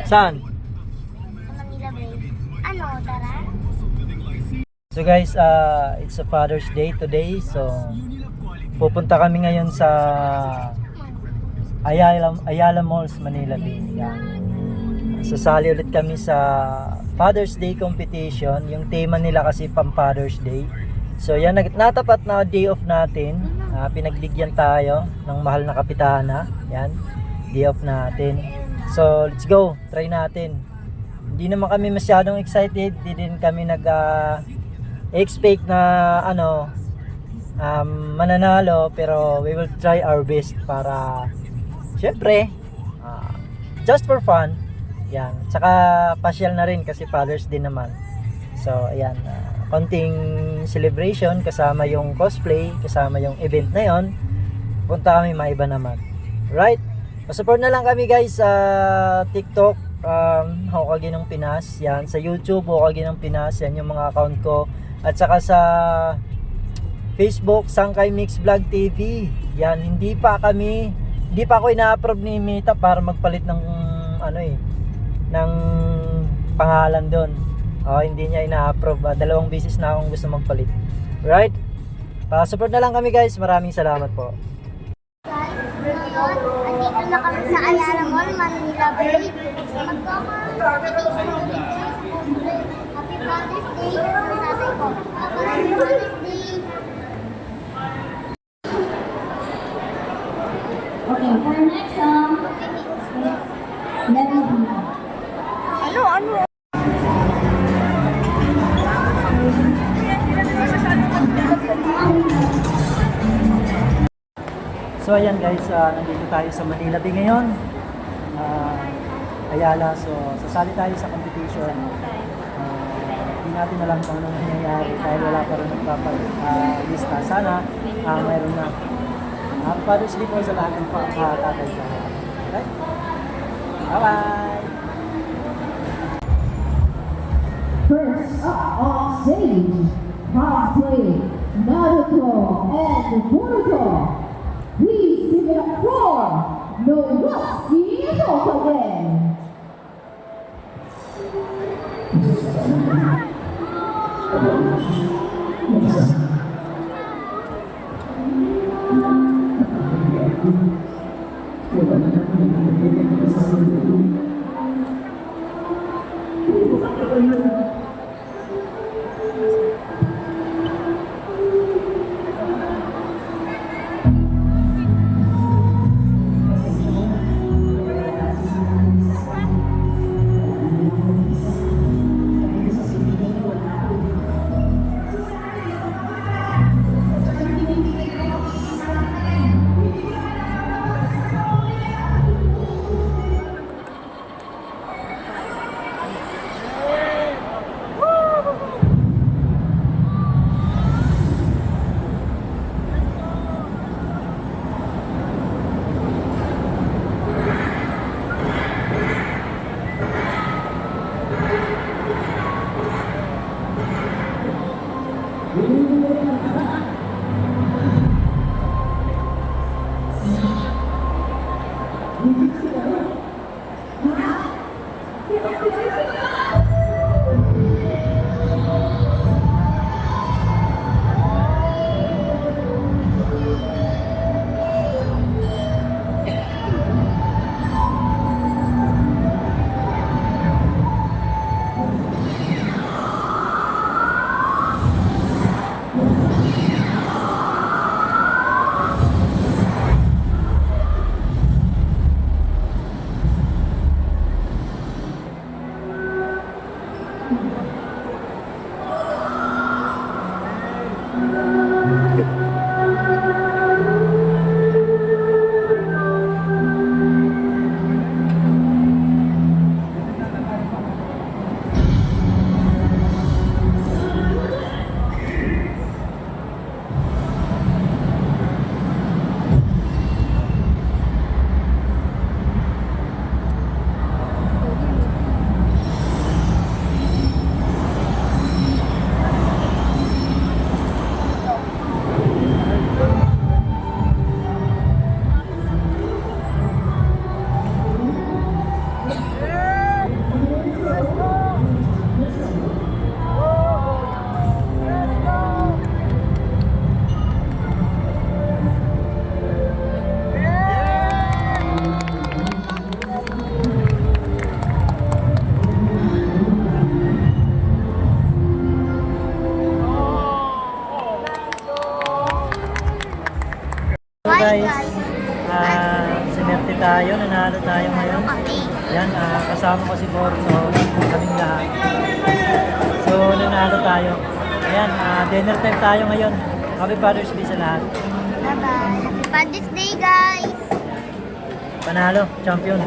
Saan? Sa Manila Bay. Ano, tara? So guys, it's a Father's Day today. So pupunta kami ngayon sa Ayala Malls, Manila Bay. Yan. Sasali ulit kami sa Father's Day competition. Yung tema nila kasi pang Father's Day. So yan, natapat na day off natin. Pinagbigyan tayo ng mahal na kapitana. Yan, day off natin. So let's go, try natin. Hindi naman kami masyadong excited. Hindi din kami expect na mananalo, pero we will try our best para syempre just for fun. Yan, tsaka pasyal na rin kasi Father's Day naman. So ayan, konting celebration kasama yung cosplay, kasama yung event na yon. Punta kami maiba naman, right? Support na lang kami guys sa TikTok, Hokage ng Pinas. Yan, sa YouTube, Hokage ng Pinas. Yan yung mga account ko. At saka sa Facebook, Sangkay Mix Vlog TV. Yan, hindi pa ako ina-approve ni Meta para magpalit ng ng pangalan doon. Hindi niya ina-approve. 2 beses na akong gusto magpalit. Right? Pa-support na lang kami guys. Maraming salamat po. Andito na kami sa Ayala Mall, Manila Bay. Magkaka-competition Happy Father's Day sa tatay ko. Happy Father's Day! Okay, for our next song, Let Me Be. Ano? So ayan guys, nandito tayo sa Manila Bay ngayon. Ayala, so sasali tayo sa competition. Hindi natin alam kung ano nangyayari dahil wala pa rin nagpapalista. Sana mayroon na. Father's Day po sa lahat ng tatay ko. Okay? Bye-bye! First up on stage, cosplay, Naruto, and Boruto. Please give it up for Nobusuke Hokage. Bye, guys. Sinerte tayo, nanalo tayo ngayon. Kami. Yan, kasama ko si Borto, kaming lahat. So, nanalo tayo. Ayan, dinner time tayo ngayon. Happy Father's Day sa lahat. Bye-bye. Happy Father's Day, guys. Panalo, champion.